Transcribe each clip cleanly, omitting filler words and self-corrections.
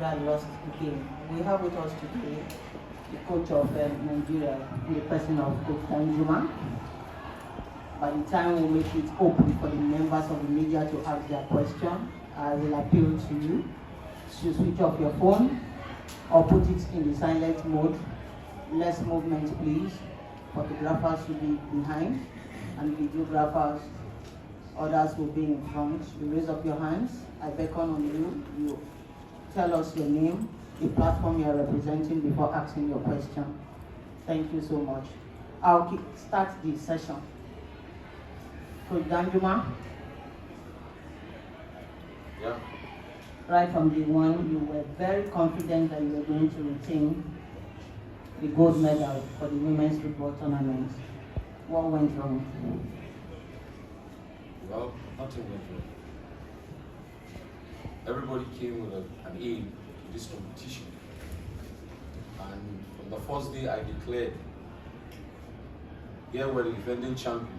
Nigeria lost the game. We have with us today the coach of Nigeria, in the person of Coach Danjuma. By the time we make it open for the members of the media to ask their question, I will appeal to you to switch off your phone or put it in the silent mode. Less movement, please. Photographers will be behind and videographers, others will be in front. You raise up your hands, I beckon on you, you tell us your name, the platform you are representing before asking your question. Thank you so much. I'll start the session. Coach Danjuma? Yeah. Right from day one, you were very confident that you were going to retain the gold medal for the women's football tournament. What went wrong? Well, nothing went wrong. Everybody came with an aim to this competition. And from the first day I declared, here we're the defending champions.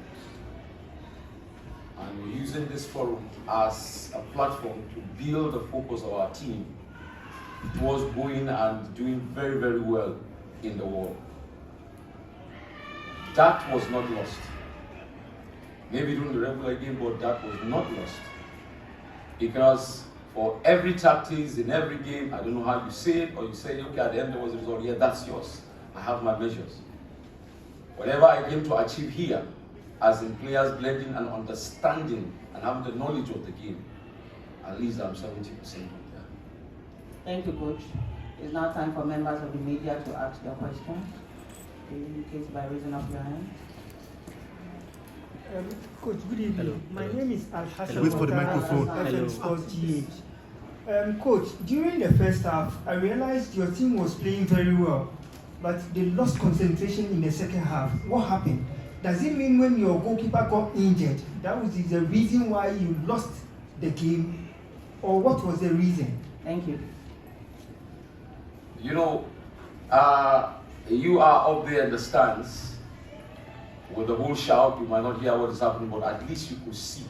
And we're using this forum as a platform to build the focus of our team towards going and doing very, very well in the world. That was not lost. Maybe during the regular game, but that was not lost. Because for every tactics in every game, I don't know how you say it, or you say, okay, at the end there was a result, yeah, that's yours. I have my measures. Whatever I came to achieve here, as in players blending and understanding and having the knowledge of the game, at least I'm 70% of that. Thank you, Coach. It's now time for members of the media to ask their questions. You indicate by raising up your hand. Coach, good evening. Hello. My name is Al Hassan. Wait for the microphone. FM Sports GH. Coach, during the first half, I realized your team was playing very well, but they lost concentration in the second half. What happened? Does it mean when your goalkeeper got injured, that was the reason why you lost the game? Or what was the reason? Thank you. You know, you are up there in the stands with the whole shout. You might not hear what is happening, but at least you could see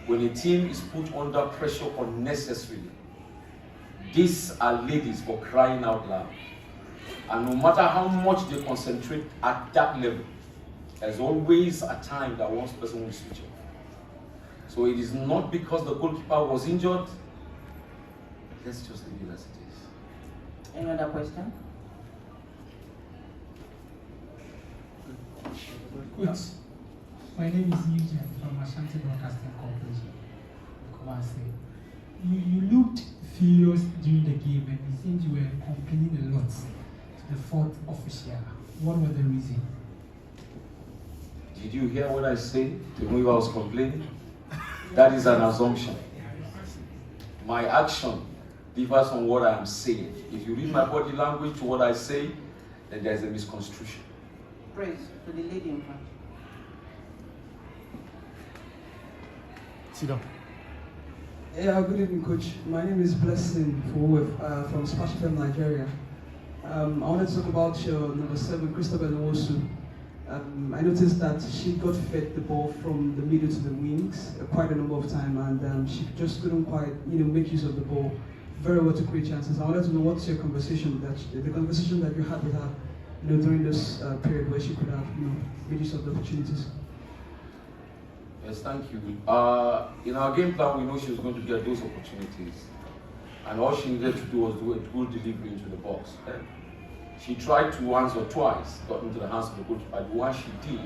when a team is put under pressure unnecessarily. These are ladies for crying out loud. And no matter how much they concentrate at that level, there's always a time that one person will switch off. So it is not because the goalkeeper was injured. Let's just leave it as it is. Any other question? Good. My name is Naija from Ashanti Broadcasting Corporation. You looked furious during the game and it seems you were complaining a lot to the fourth official. What was the reason? Did you hear what I said to know if I was complaining? That is an assumption. My action differs from what I am saying. If you read my body language to what I say, then there's a misconstruction. Praise to the lady in front. Sit down. Yeah, good evening, Coach. My name is Blessing from Splash FM Nigeria. I wanted to talk about your number 7, Christopher Nwosu. I noticed that she got fed the ball from the middle to the wings quite a number of times, and she just couldn't quite, make use of the ball very well to create chances. I wanted to know what's your conversation the conversation that you had with her, during this period where she could have, made use of the opportunities. Yes, thank you. In our game plan, we know she was going to get those opportunities. And all she needed to do was do a good delivery into the box. She tried to once or twice, got into the hands of the goalkeeper. The one she did,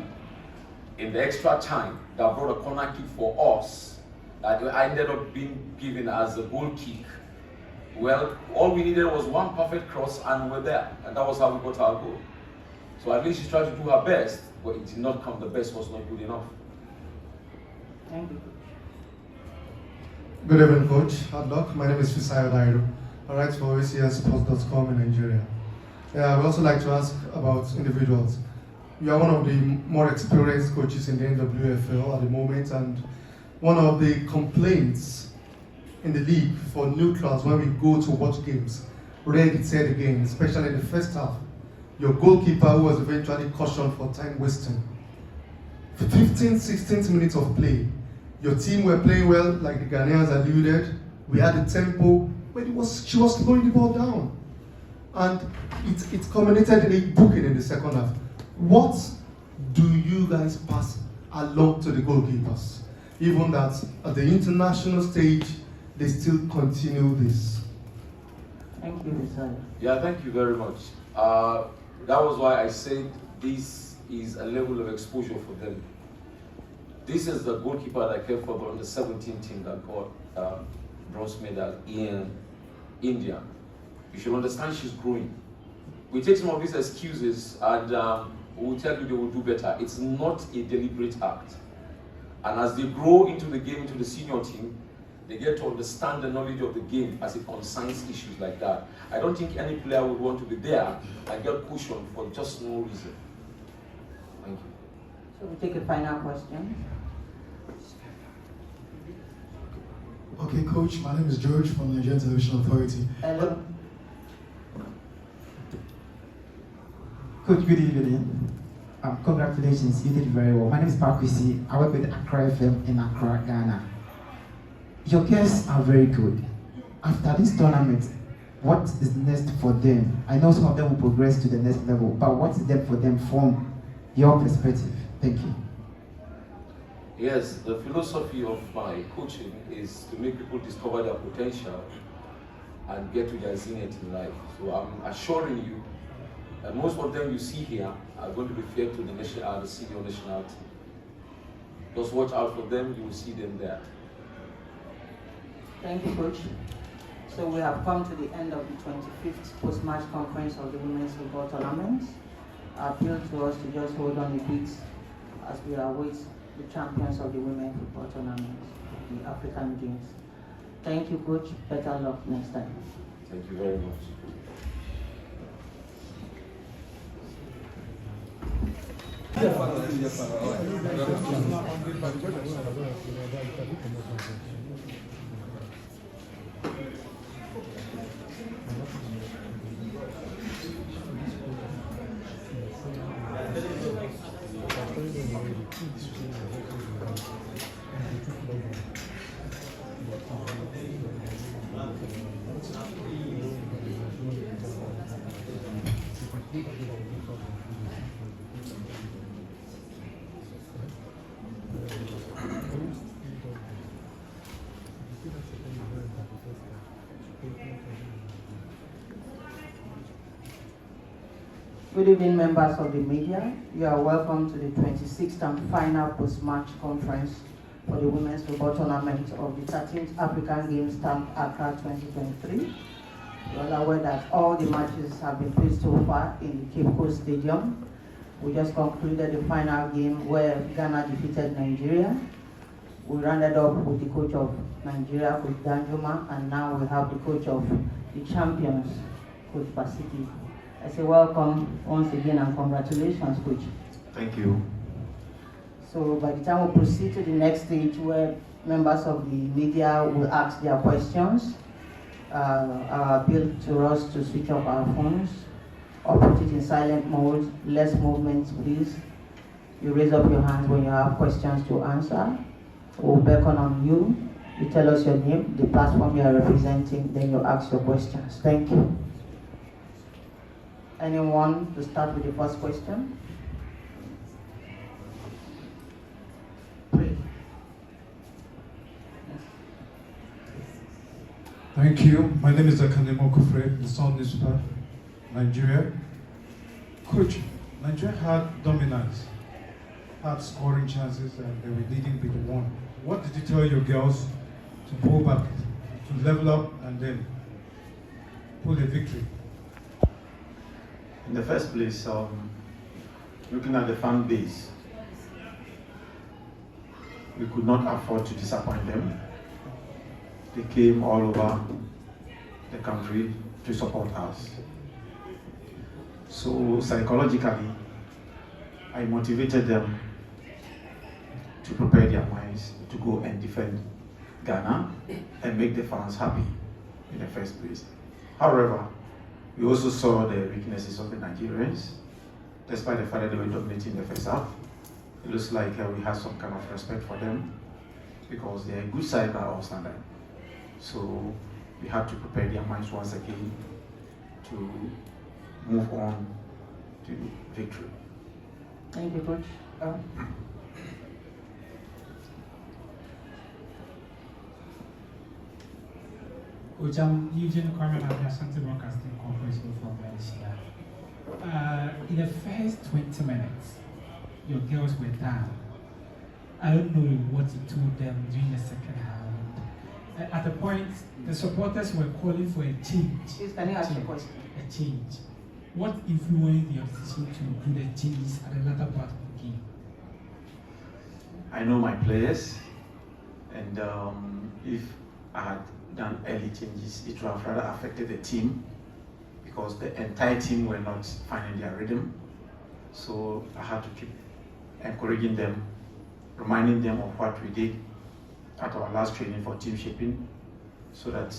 in the extra time, that brought a corner kick for us, that ended up being given as a goal kick. Well, all we needed was one perfect cross and we're there. And that was how we got our goal. So at least she tried to do her best, but it did not come. The best was not good enough. Thank you. Good evening, Coach. Hard luck. My name is Fisayo Dairo. I write for ACSports.com in Nigeria. I would also like to ask about individuals. You are one of the more experienced coaches in the NWFL at the moment, and one of the complaints in the league for neutrals when we go to watch games, read it said again, especially in the first half, your goalkeeper who was eventually cautioned for time wasting. 15, 16 minutes of play. Your team were playing well, like the Ghanaians alluded. We had the tempo, but she was slowing the ball down. And it culminated in a booking in the second half. What do you guys pass along to the goalkeepers? Even that at the international stage, they still continue this. Thank you, sir. Yeah, thank you very much. That was why I said this is a level of exposure for them. This is the goalkeeper that came for the under 17 team that got bronze medal in India. You should understand she's growing. We take some of these excuses and we will tell you they will do better. It's not a deliberate act. And as they grow into the game, into the senior team, they get to understand the knowledge of the game as it concerns issues like that. I don't think any player would want to be there and get cushioned for just no reason. Thank you. So we take a final question. Okay, Coach, my name is George from the Nigerian Television Authority. Hello. Coach, good evening. Congratulations, you did very well. My name is Bakwisi. I work with Accra FM in Accra, Ghana. Your guests are very good. After this tournament, what is next for them? I know some of them will progress to the next level, but what is next for them from your perspective? Thank you. Yes, the philosophy of my coaching is to make people discover their potential and get to their zenith in life. So I'm assuring you that most of them you see here are going to be fair to the senior national team. Just watch out for them, you will see them there. Thank you, Coach. So we have come to the end of the 25th post-match conference of the Women's Football Tournament. I appeal to us to just hold on a bit as we await the champions of the Women's Football Tournament, the African Games. Thank you, coach. Better luck next time. Thank you very much. Good evening, members of the media. You are welcome to the 26th and final post-match conference for the Women's Football Tournament of the 13th African Games Stamp Accra 2023. You are aware that all the matches have been played so far in the Cape Coast Stadium. We just concluded the final game where Ghana defeated Nigeria. We rounded up with the coach of Nigeria, Coach Danjuma, and now we have the coach of the champions, Coach Pasiki. I say welcome once again and congratulations, coach. Thank you. So by the time we proceed to the next stage where members of the media will ask their questions, our appeal to us to switch off our phones or put it in silent mode, less movements please. You raise up your hands when you have questions to answer. We'll beckon on you. You tell us your name, the platform you are representing, then you ask your questions. Thank you. Anyone to start with the first question? Please. Thank you. My name is Akanemo Kufre, the Sun newspaper, Nigeria. Coach, Nigeria had dominance, had scoring chances, and they were leading with one. What did you tell your girls to pull back, to level up, and then pull a victory? In the first place, looking at the fan base, we could not afford to disappoint them. They came all over the country to support us. So psychologically, I motivated them to prepare their minds to go and defend Ghana and make the fans happy in the first place. However, we also saw the weaknesses of the Nigerians, despite the fact that they were dominating the first half. It looks like we had some kind of respect for them because they're a good side by our standard. So we had to prepare their minds once again to move on to victory. Thank you, Coach. Coach, I'm Eugene Kwame of Ashanti Broadcasting Corporation from Naija. In the first 20 minutes, your girls were down. I don't know what you told them during the second half. At the point, the supporters were calling for a change. Please, can you ask a question? A change. What influenced your decision to do the changes at the latter part of the game? I know my players, and if I had done early changes, it would have rather affected the team because the entire team were not finding their rhythm. So I had to keep encouraging them, reminding them of what we did at our last training for team shaping, so that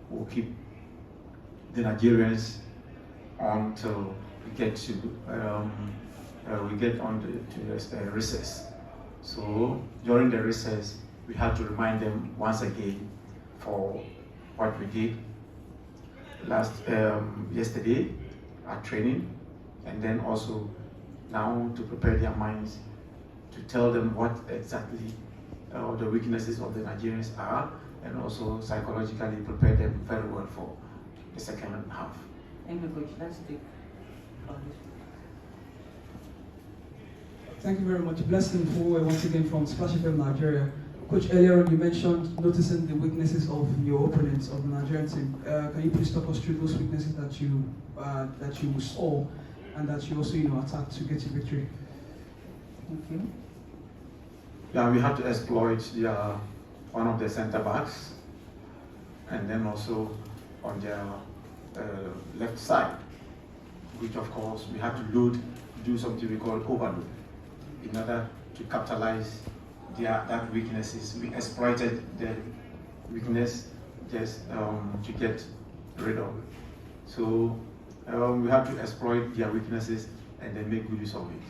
we'll keep the Nigerians on till we get to the recess. So during the recess, we had to remind them once again for what we did yesterday at training, and then also now to prepare their minds to tell them what exactly the weaknesses of the Nigerians are, and also psychologically prepare them very well for the second half. Thank you, Coach. Let's take Thank you very much. Blessing for once again from Splash FM Nigeria. Coach, earlier on you mentioned noticing the weaknesses of your opponents of the Nigerian team. Can you please talk us through those weaknesses that you saw and that you also attacked to get your victory? Thank you. Yeah, we had to exploit one of the centre backs. and then also on their left side, which of course we had to do something we call overload in order to capitalize that weaknesses. We exploited the weakness just to get rid of it. So we had to exploit their weaknesses and then make good use of it.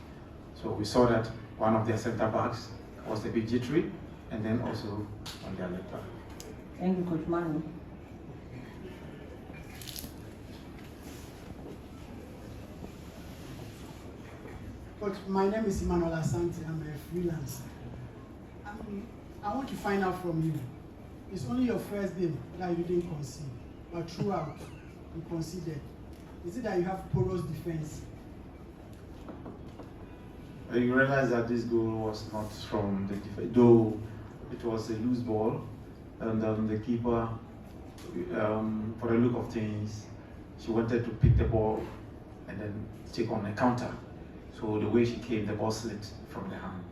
So we saw that one of their center backs was a bit jittery, and then also on their left back. Thank you, Coach Manu. Coach, my name is Emmanuel Asante. I'm a freelancer. I want to find out from you. It's only your first game that you didn't concede, but throughout you conceded. Is it that you have porous defense? You realize that this goal was not from the defense, though it was a loose ball, and the keeper, for the look of things, she wanted to pick the ball and then take on a counter. So the way she came, the ball slipped from the hand.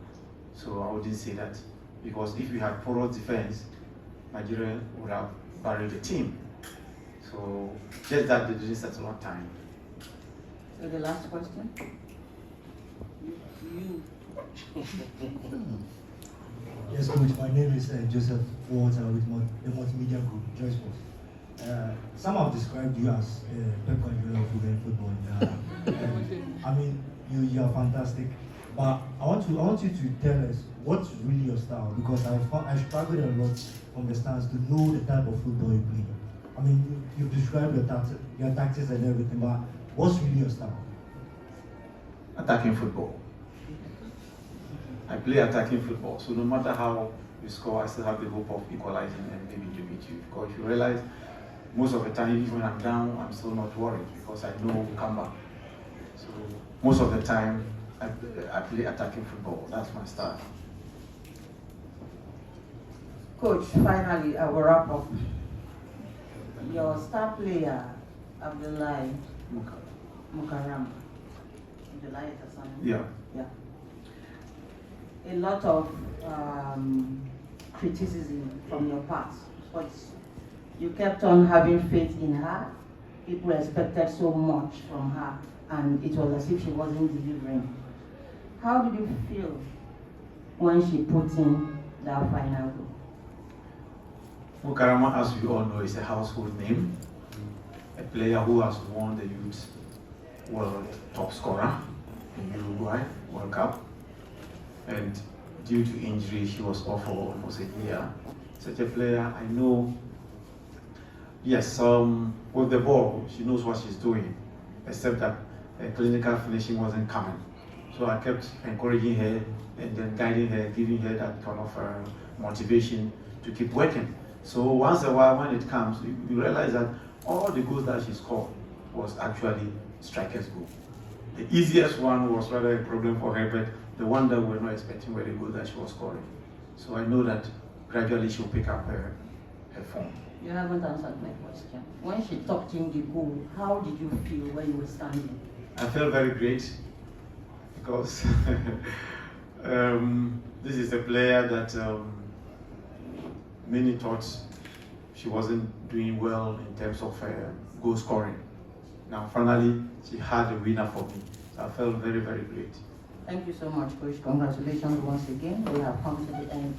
So I wouldn't say that, because if we had porous defense, Nigeria would have buried the team. So just that they didn't settle on time. So the last question. You. Yes, Coach. My name is Joseph Walter with the multimedia group, Joy Sports. Some have described you as Pep Guardiola of women football. I mean, you are fantastic. But I want you to tell us what's really your style, because I struggled a lot from the stands to know the type of football you play. I mean, you've described your tactics and everything, but what's really your style? Attacking football. I play attacking football, so no matter how you score, I still have the hope of equalizing and maybe to beat you. Because you realize, most of the time, even when I'm down, I'm still not worried because I know we'll come back. So most of the time, I play attacking football. That's my style. Coach, finally, I will wrap up. Your star player, Abdullahi Mukarram. Abdullahi is the son. Yeah. Yeah. A lot of criticism from your part, but you kept on having faith in her. People expected so much from her, and it was as if she wasn't delivering. How did you feel when she put in that final goal? Mukarama, as we all know, is a household name. A player who has won the Youth World Top Scorer in Uruguay World Cup. And due to injury, she was off for almost a year. Such a player, I know, yes, with the ball, she knows what she's doing, except that clinical finishing wasn't coming. So I kept encouraging her and then guiding her, giving her that kind of motivation to keep working. So once in a while, when it comes, you realize that all the goals that she scored was actually striker's goal. The easiest one was rather a problem for her, but the one that we were not expecting were the goals that she was scoring. So I know that gradually she'll pick up her form. You haven't answered my question. When she tucked in the goal, how did you feel when you were standing? I felt very great because this is a player that many thought she wasn't doing well in terms of goal scoring. Now finally, she had a winner for me. So I felt very, very great. Thank you so much, Coach. Congratulations once again. We have come to the end.